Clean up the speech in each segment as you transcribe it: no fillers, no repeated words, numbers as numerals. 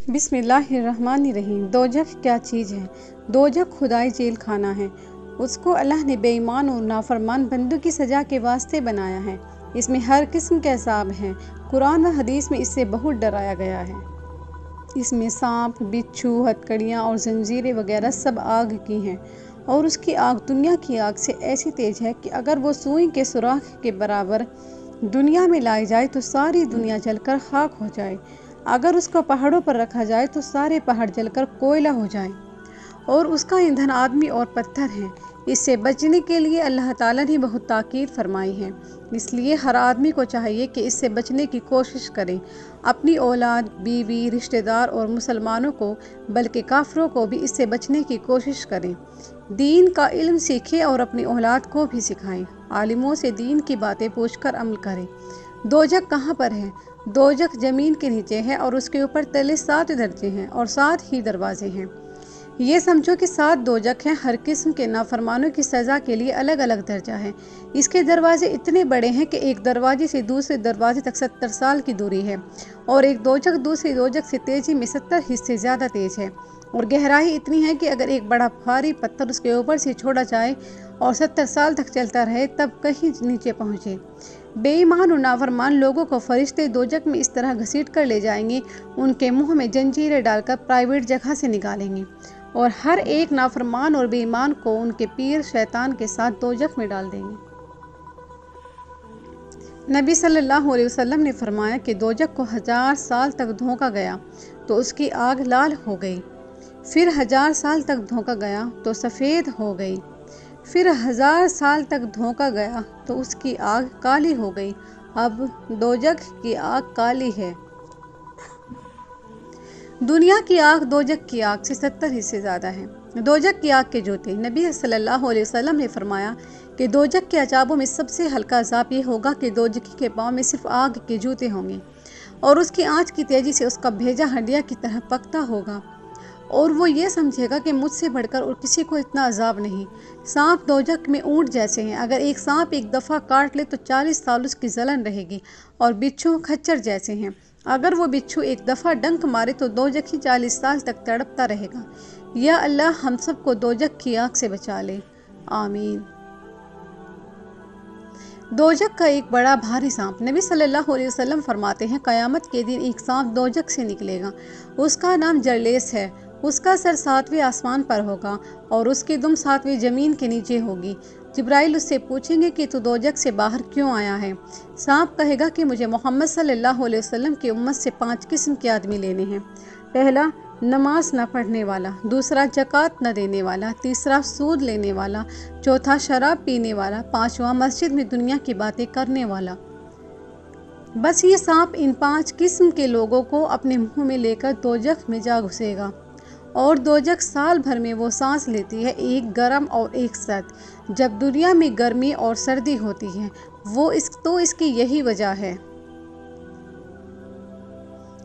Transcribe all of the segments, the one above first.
बिस्मिल्लाहिर्रहमानिर्रहीम। दोजख क्या चीज़ है? दोजख खुदाई जेल खाना है। उसको अल्लाह ने बेईमान और नाफरमान बंदों की सज़ा के वास्ते बनाया है। इसमें हर किस्म के अज़ाब हैं। कुरान व हदीस में इससे बहुत डराया गया है। इसमें सांप, बिच्छू, हथकड़ियाँ और जंजीरें वगैरह सब आग की हैं, और उसकी आग दुनिया की आग से ऐसी तेज़ है कि अगर वो सुई के सुराख के बराबर दुनिया में लाई जाए तो सारी दुनिया जलकर खाक हो जाए। अगर उसको पहाड़ों पर रखा जाए तो सारे पहाड़ जलकर कोयला हो जाए, और उसका ईंधन आदमी और पत्थर हैं। इससे बचने के लिए अल्लाह ताला ने बहुत ताकीद फरमाई है। इसलिए हर आदमी को चाहिए कि इससे बचने की कोशिश करे। अपनी औलाद, बीवी, रिश्तेदार और मुसलमानों को, बल्कि काफिरों को भी इससे बचने की कोशिश करें। दीन का इल्म सीखें और अपनी औलाद को भी सिखाएं। आलिमों से दीन की बातें पूछकर अमल करें। दोजख कहाँ पर है? दोजख ज़मीन के नीचे है, और उसके ऊपर तले 7 दर्जे हैं और 7 ही दरवाजे हैं। ये समझो कि 7 दोजख हैं। हर किस्म के नाफरमानों की सज़ा के लिए अलग अलग दर्जा है। इसके दरवाजे इतने बड़े हैं कि एक दरवाजे से दूसरे दरवाजे तक 70 साल की दूरी है, और एक दोजख दूसरे दोजख से तेज़ी में 70 हिस्से ज़्यादा तेज़ है। और गहराई इतनी है कि अगर एक बड़ा भारी पत्थर उसके ऊपर से छोड़ा जाए और 70 साल तक चलता रहे तब कहीं नीचे पहुँचे। बेईमान और नाफरमान लोगों को फरिश्ते दोजख में इस तरह घसीट कर ले जाएंगे, उनके मुंह में जंजीरें डालकर प्राइवेट जगह से निकालेंगे, और हर एक नाफरमान और बेईमान को उनके पीर शैतान के साथ दोजख में डाल देंगे। नबी सल्लल्लाहु अलैहि वसल्लम ने फरमाया कि दोजख को 1000 साल तक धोखा गया तो उसकी आग लाल हो गई, फिर 1000 साल तक धोखा गया तो सफ़ेद हो गई, फिर 1000 साल तक धोखा गया तो उसकी आग काली हो गई। अब दोजख की आग काली है। दुनिया की आग दोजख की आग से 70 हिस्से ज़्यादा है। दोजख की आग के जूते। नबी सल्लल्लाहु अलैहि वसल्लम ने फरमाया कि दोजख के अजाबों में सबसे हल्का अजाब ये होगा कि दोजखी के पाँव में सिर्फ आग के जूते होंगे, और उसकी आँच की तेज़ी से उसका भेजा हड्डियाँ की तरह पकता होगा, और वो ये समझेगा कि मुझसे बढ़कर और किसी को इतना अजाब नहीं। सांप दोजख में ऊँट जैसे हैं। अगर एक सांप एक दफ़ा काट ले तो 40 साल उसकी जलन रहेगी। और बिच्छू खच्चर जैसे हैं। अगर वो बिच्छू एक दफ़ा डंक मारे तो दोजखी 40 साल तक तड़पता रहेगा। या अल्लाह हम सबको दोजख की आग से बचा ले, आमीन। दोजख का एक बड़ा भारी सांप। नबी सल्लल्लाहु अलैहि वसल्लम फरमाते हैं, क़यामत के दिन एक सांप दोजख से निकलेगा। उसका नाम जरलेस है। उसका सर 7वें आसमान पर होगा और उसकी दुम 7वें ज़मीन के नीचे होगी। जिब्राइल उससे पूछेंगे कि तू दोजख से बाहर क्यों आया है? सांप कहेगा कि मुझे मोहम्मद सल्लल्लाहु अलैहि वसल्लम की उम्मत से 5 किस्म के आदमी लेने हैं। पहला, नमाज न पढ़ने वाला। दूसरा, ज़कात न देने वाला। तीसरा, सूद लेने वाला। चौथा, शराब पीने वाला। पाँचवा, मस्जिद में दुनिया की बातें करने वाला। बस ये सांप इन 5 किस्म के लोगों को अपने मुंह में लेकर दोजख में जा घुसेगा, और दोजख साल भर में वो सांस लेती है, एक गर्म और एक सर्द। जब दुनिया में गर्मी और सर्दी होती है तो इसकी यही वजह है।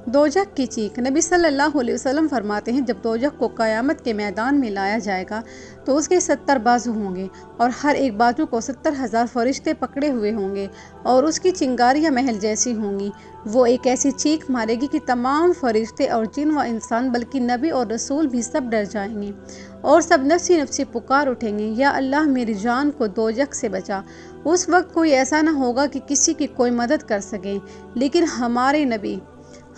दोजख की चीख। नबी सल्लल्लाहु अलैहि वसल्लम फरमाते हैं, जब दोजख को क़यामत के मैदान में लाया जाएगा तो उसके 70 बाजू होंगे, और हर एक बाजू को 70,000 फरिश्ते पकड़े हुए होंगे, और उसकी चिंगारियाँ महल जैसी होंगी। वो एक ऐसी चीख मारेगी कि तमाम फरिश्ते और जिन व इंसान, बल्कि नबी और रसूल भी सब डर जाएंगे, और सब नफ्सी नफ्सी पुकार उठेंगे, या अल्लाह मेरी जान को दोजख से बचा। उस वक्त कोई ऐसा न होगा कि किसी की कोई मदद कर सके, लेकिन हमारे नबी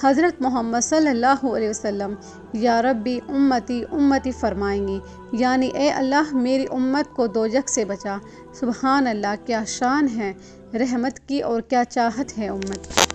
हज़रत मोहम्मद सल्लल्लाहु अलैहि वसल्लम या रब्बी उम्मती उम्मती फरमाएंगी, यानी ए अल्लाह मेरी उम्मत को दोजख से बचा। सुबहान अल्लाह, क्या शान है रहमत की और क्या चाहत है उम्मत की।